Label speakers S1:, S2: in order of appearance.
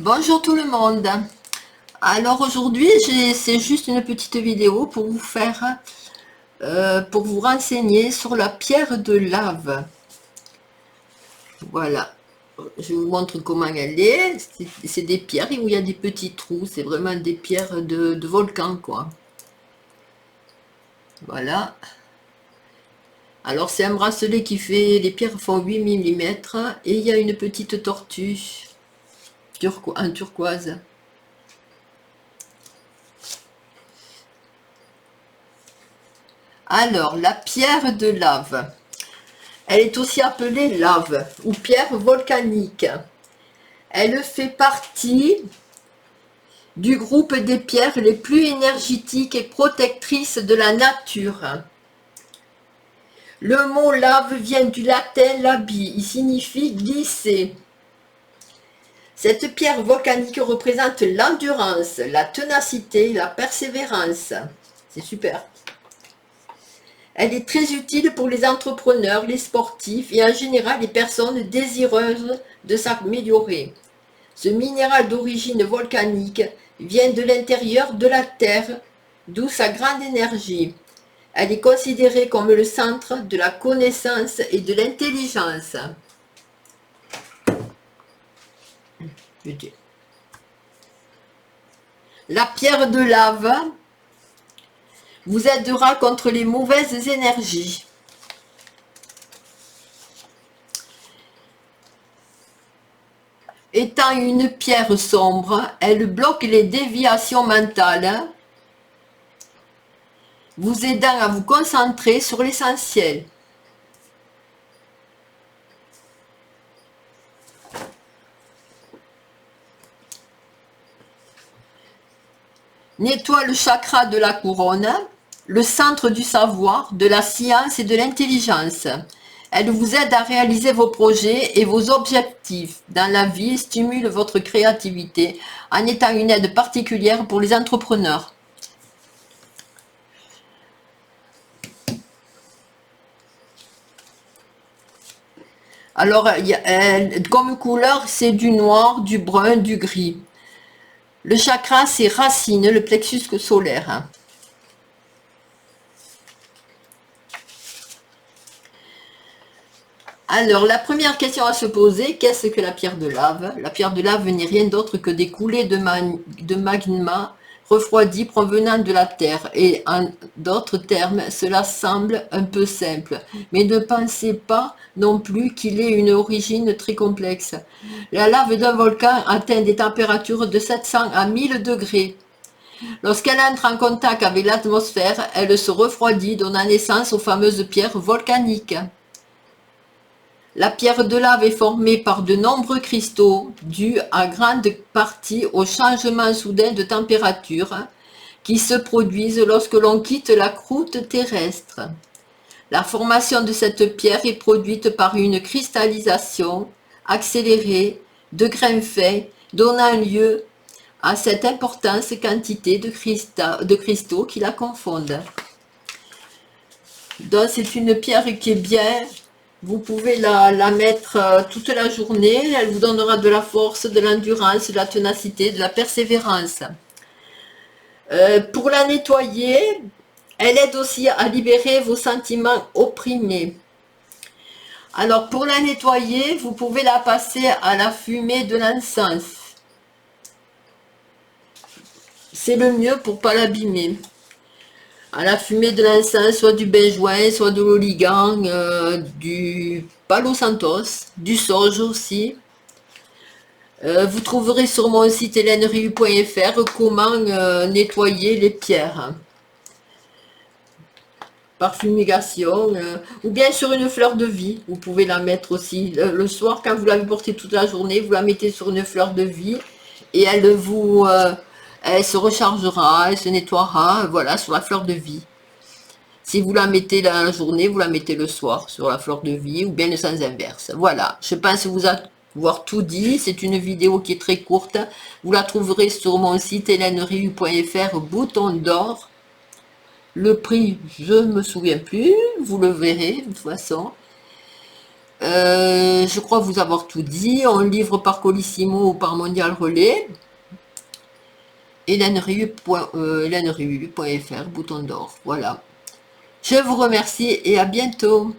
S1: Bonjour tout le monde. Alors aujourd'hui, c'est juste une petite vidéo pour vous faire, pour vous renseigner sur la pierre de lave. Voilà. Je vous montre comment elle est. C'est des pierres où il y a des petits trous. C'est vraiment des pierres de volcan, quoi. Voilà. Alors c'est un bracelet qui fait, les pierres font 8 mm et il y a une petite tortue en turquoise. Alors, la pierre de lave. Elle est aussi appelée lave ou pierre volcanique. Elle fait partie du groupe des pierres les plus énergétiques et protectrices de la nature. Le mot lave vient du latin labi, il signifie glisser. Cette pierre volcanique représente l'endurance, la ténacité, la persévérance. C'est super. Elle est très utile pour les entrepreneurs, les sportifs et en général les personnes désireuses de s'améliorer. Ce minéral d'origine volcanique vient de l'intérieur de la Terre, d'où sa grande énergie. Elle est considérée comme le centre de la connaissance et de l'intelligence. La pierre de lave vous aidera contre les mauvaises énergies. Étant une pierre sombre, elle bloque les déviations mentales, vous aidant à vous concentrer sur l'essentiel. Nettoie le chakra de la couronne, le centre du savoir, de la science et de l'intelligence. Elle vous aide à réaliser vos projets et vos objectifs dans la vie et stimule votre créativité en étant une aide particulière pour les entrepreneurs. Alors, comme couleur, c'est du noir, du brun, du gris. Le chakra, c'est racine, le plexus solaire. Alors, la première question à se poser, qu'est-ce que la pierre de lave? La pierre de lave n'est rien d'autre que des coulées de magma refroidi provenant de la Terre. Et en d'autres termes, cela semble un peu simple. Mais ne pensez pas non plus qu'il ait une origine très complexe. La lave d'un volcan atteint des températures de 700 à 1000 degrés. Lorsqu'elle entre en contact avec l'atmosphère, elle se refroidit, donnant naissance aux fameuses pierres volcaniques. La pierre de lave est formée par de nombreux cristaux, dus en grande partie au changement soudain de température qui se produisent lorsque l'on quitte la croûte terrestre. La formation de cette pierre est produite par une cristallisation accélérée de grains fins, donnant lieu à cette importante quantité de cristaux qui la confondent. Donc c'est une pierre qui est bien. Vous pouvez la mettre toute la journée, elle vous donnera de la force, de l'endurance, de la ténacité, de la persévérance. Pour la nettoyer, elle aide aussi à libérer vos sentiments opprimés. Alors pour la nettoyer, vous pouvez la passer à la fumée de l'encens. C'est le mieux pour ne pas l'abîmer. À la fumée de l'encens, soit du benjoin, soit de l'oligan, du palo santos, du sauge aussi. Vous trouverez sur mon site hélèneriu.fr comment nettoyer les pierres par fumigation, ou bien sur une fleur de vie. Vous pouvez la mettre aussi le soir, quand vous l'avez portée toute la journée, vous la mettez sur une fleur de vie et elle se rechargera, elle se nettoiera, voilà, sur la fleur de vie. Si vous la mettez dans la journée, vous la mettez le soir sur la fleur de vie, ou bien le sens inverse. Voilà, je pense vous avoir tout dit. C'est une vidéo qui est très courte. Vous la trouverez sur mon site hélèneriu.fr, bouton d'or. Le prix, je ne me souviens plus, vous le verrez de toute façon. Je crois vous avoir tout dit. On livre par Colissimo ou par Mondial Relais. hélèneriu.fr, bouton d'or. Voilà. Je vous remercie et à bientôt.